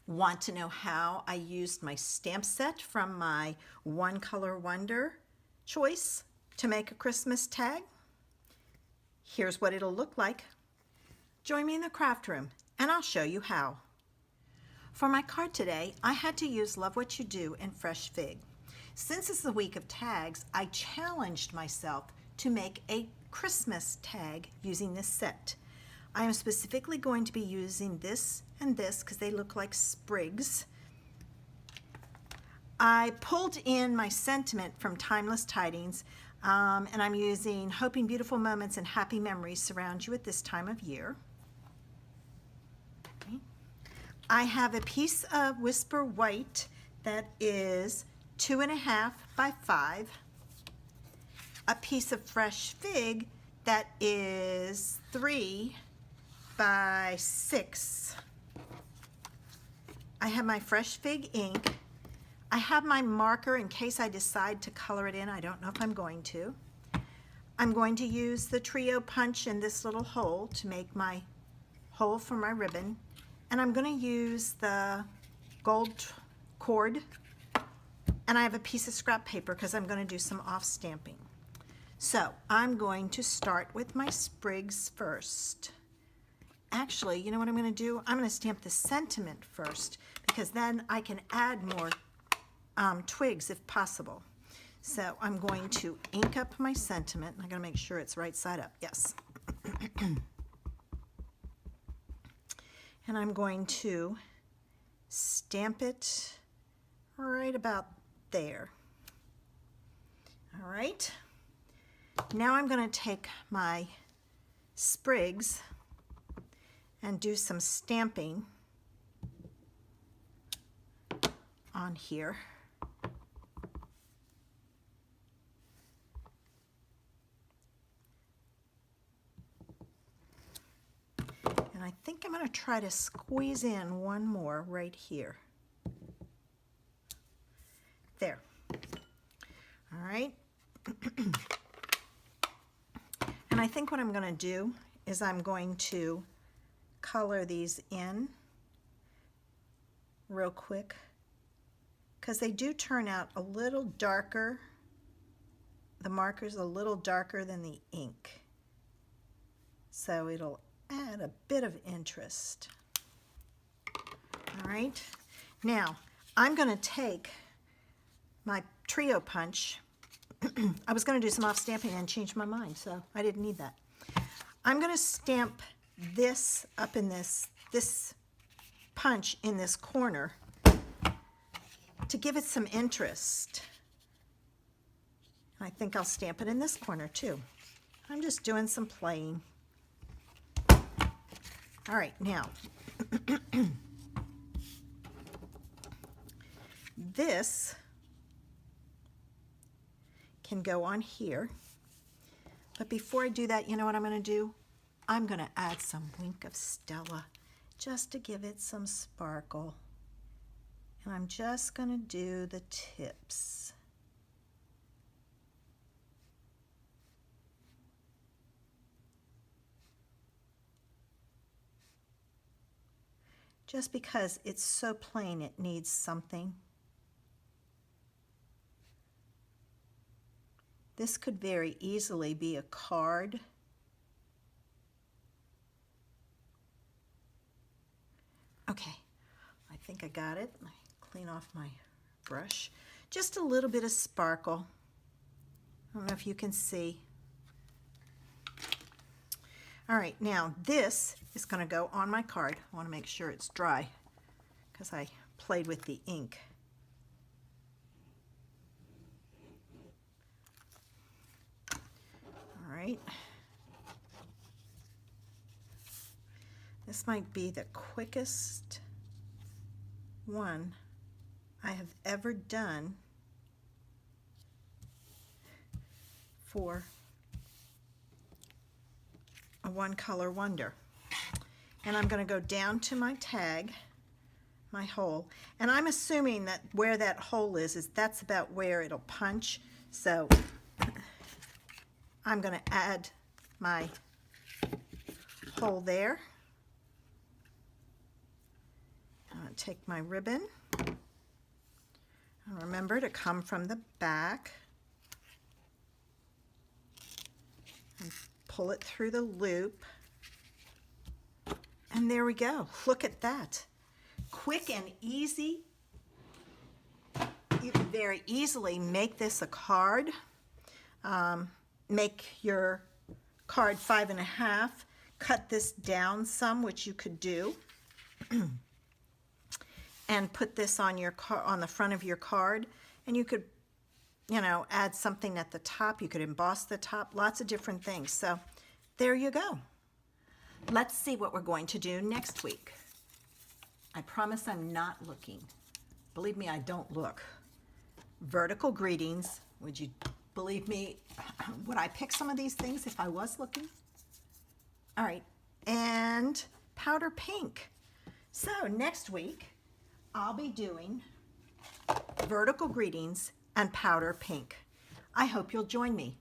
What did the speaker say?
Want to know how I used my stamp set from my One Color Wonder choice to make a Christmas tag? Here's what it'll look like. Join me in the craft room and I'll show you how. For my card today, I had to use Love What You Do and Fresh Fig. Since it's the week of tags, I challenged myself to make a Christmas tag using this set. I am specifically going to be using this and this because they look like sprigs. I pulled in my sentiment from Timeless Tidings, and I'm using Hoping Beautiful Moments and Happy Memories surround you at this time of year. Okay. I have a piece of Whisper White that is 2.5 by 5, a piece of Fresh Fig that is 3 by 6. I have my Fresh Fig ink. I have my marker in case I decide to color it in. I don't know if I'm going to. I'm going to use the trio punch in this little hole to make my hole for my ribbon. And I'm going to use the gold cord. And I have a piece of scrap paper because I'm going to do some off stamping. So I'm going to start with my sprigs first. Actually, you know what I'm going to do? I'm going to stamp the sentiment first because then I can add more twigs if possible. So I'm going to ink up my sentiment. I'm going to make sure it's right side up. Yes. And I'm going to stamp it right about there. All right. Now I'm going to take my sprigs and do some stamping on here. And I think I'm going to try to squeeze in one more right here. There. All right. And I think what I'm going to do is I'm going to color these in real quick because they do turn out a little darker. The marker's a little darker than the ink. So it'll add a bit of interest. All right. Now, I'm going to take my trio punch. I was going to do some off stamping and change my mind, so I didn't need that. I'm going to stamp this up in this punch in this corner to give it some interest. I think I'll stamp it in this corner too. I'm just doing some playing. All right, now this can go on here. But before I do that, you know what I'm going to do? I'm going to add some Wink of Stella just to give it some sparkle. And I'm just going to do the tips. Just because it's so plain, it needs something. This could very easily be a card. Okay, I think I got it. I clean off my brush. Just a little bit of sparkle. I don't know if you can see. All right, now this is going to go on my card. I want to make sure it's dry because I played with the ink. All right. This might be the quickest one I have ever done for a One Color Wonder. And I'm going to go down to my tag, my hole, and I'm assuming that where that hole is that's about where it'll punch. So I'm going to add my hole there. going to take my ribbon, and remember to come from the back and pull it through the loop. And there we go. Look at that. Quick and easy. You can very easily make this a card. Make your card 5.5. Cut this down some, which you could do. And put this on your on the front of your card. And you could, you know, add something at the top. You could emboss the top. Lots of different things. So there you go. Let's see what we're going to do next week. I promise I'm not looking. Believe me, I don't look. Vertical greetings. Would you believe me? Would I pick some of these things if I was looking? All right. And powder pink. So next week, I'll be doing vertical greetings and powder pink. I hope you'll join me.